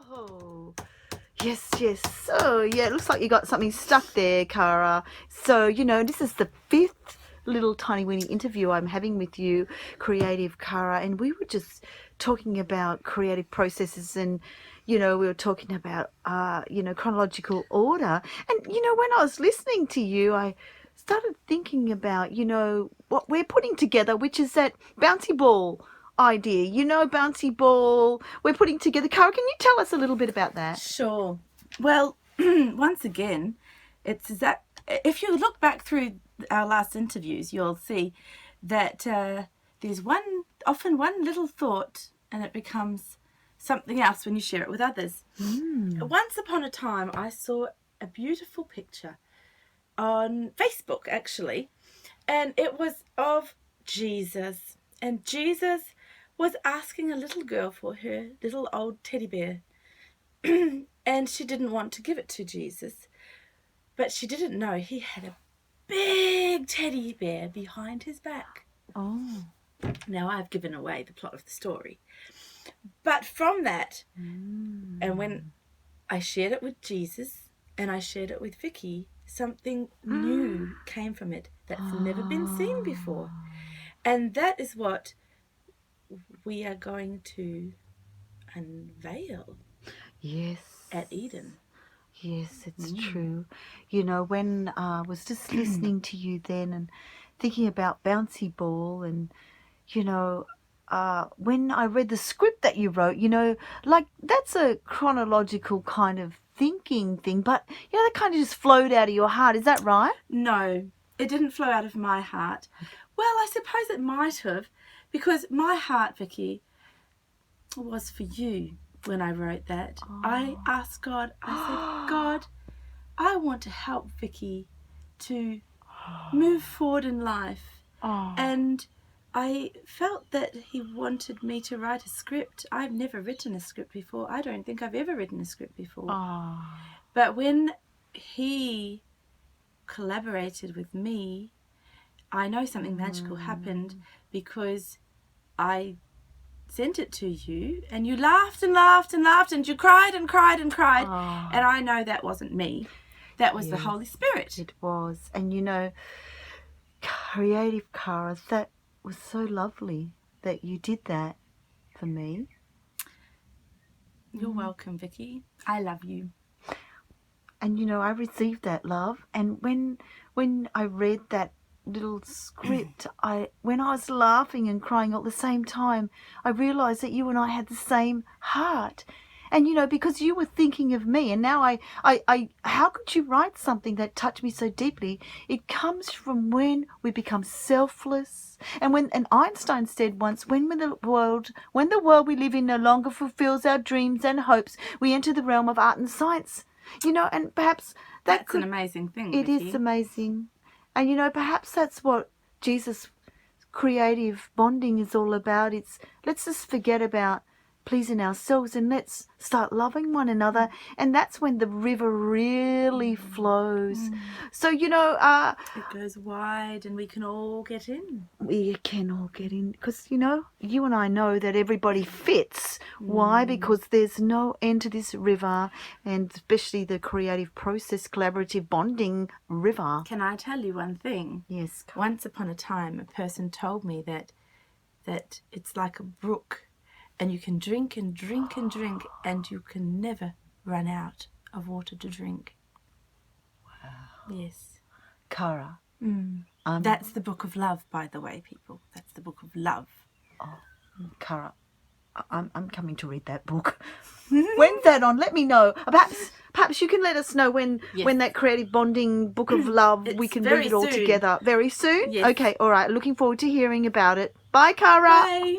Oh, yes, yes. So, yeah, it looks like you got something stuck there, Cara. So, this is the fifth little tiny weeny interview I'm having with you, creative Cara, and we were just talking about creative processes and, we were talking about, chronological order. And, when I was listening to you, I started thinking about, what we're putting together, which is that bouncy ball idea. Bouncy ball we're putting together. Cara, can you tell us a little bit about that? Sure. Well, once again, it's that if you look back through our last interviews, you'll see that there's often one little thought and it becomes something else when you share it with others. Once upon a time, I saw a beautiful picture on Facebook, actually, and it was of Jesus. And Jesus was asking a little girl for her little old teddy bear. And she didn't want to give it to Jesus. But she didn't know he had a big teddy bear behind his back. Oh. Now I've given away the plot of the story. But from that, and when I shared it with Jesus and I shared it with Vicky, something new came from it that's never been seen before. And that is what we are going to unveil. Yes. At Eden. Yes, it's true. When I was just listening to you then and thinking about bouncy ball and, when I read the script that you wrote, like that's a chronological kind of thinking thing, but, that kind of just flowed out of your heart. Is that right? No, it didn't flow out of my heart. Well, I suppose it might have, because my heart, Vicky, was for you when I wrote that. I asked God, I said, God, I want to help Vicky to move forward in life. And I felt that he wanted me to write a script. I've never written a script before. I don't think I've ever written a script before. But when he collaborated with me, I know something magical happened, because I sent it to you and you laughed and laughed and laughed and you cried and cried and cried. And I know that wasn't me. That was the Holy Spirit. It was. And creative Cara, that was so lovely that you did that for me. You're welcome, Vicky. I love you. And I received that love. And when I read that little script, when I was laughing and crying all at the same time, I realized that you and I had the same heart. And because you were thinking of me, and now I how could you write something that touched me so deeply? It comes from when we become selfless. And Einstein said once, when the world we live in no longer fulfills our dreams and hopes, we enter the realm of art and science. And perhaps that's an amazing thing. It Vicky. is amazing. And perhaps that's what Jesus' creative bonding is all about. It's let's just forget about pleasing ourselves and let's start loving one another, and that's when the river really flows. So it goes wide and we can all get in. We can all get in because you and I know that everybody fits. Why? Because there's no end to this river, and especially the creative process, collaborative bonding river. Can I tell you one thing? Yes. Once upon a time, a person told me that it's like a brook. And you can drink and drink and drink, and you can never run out of water to drink. Wow. Yes. Cara. That's the book of love, by the way, people. That's the book of love. Oh, Cara, I'm coming to read that book. When's that on? Let me know. Perhaps you can let us know when that creative bonding book of love, we can read it all together. Very soon? Yes. Okay, all right. Looking forward to hearing about it. Bye, Cara. Bye.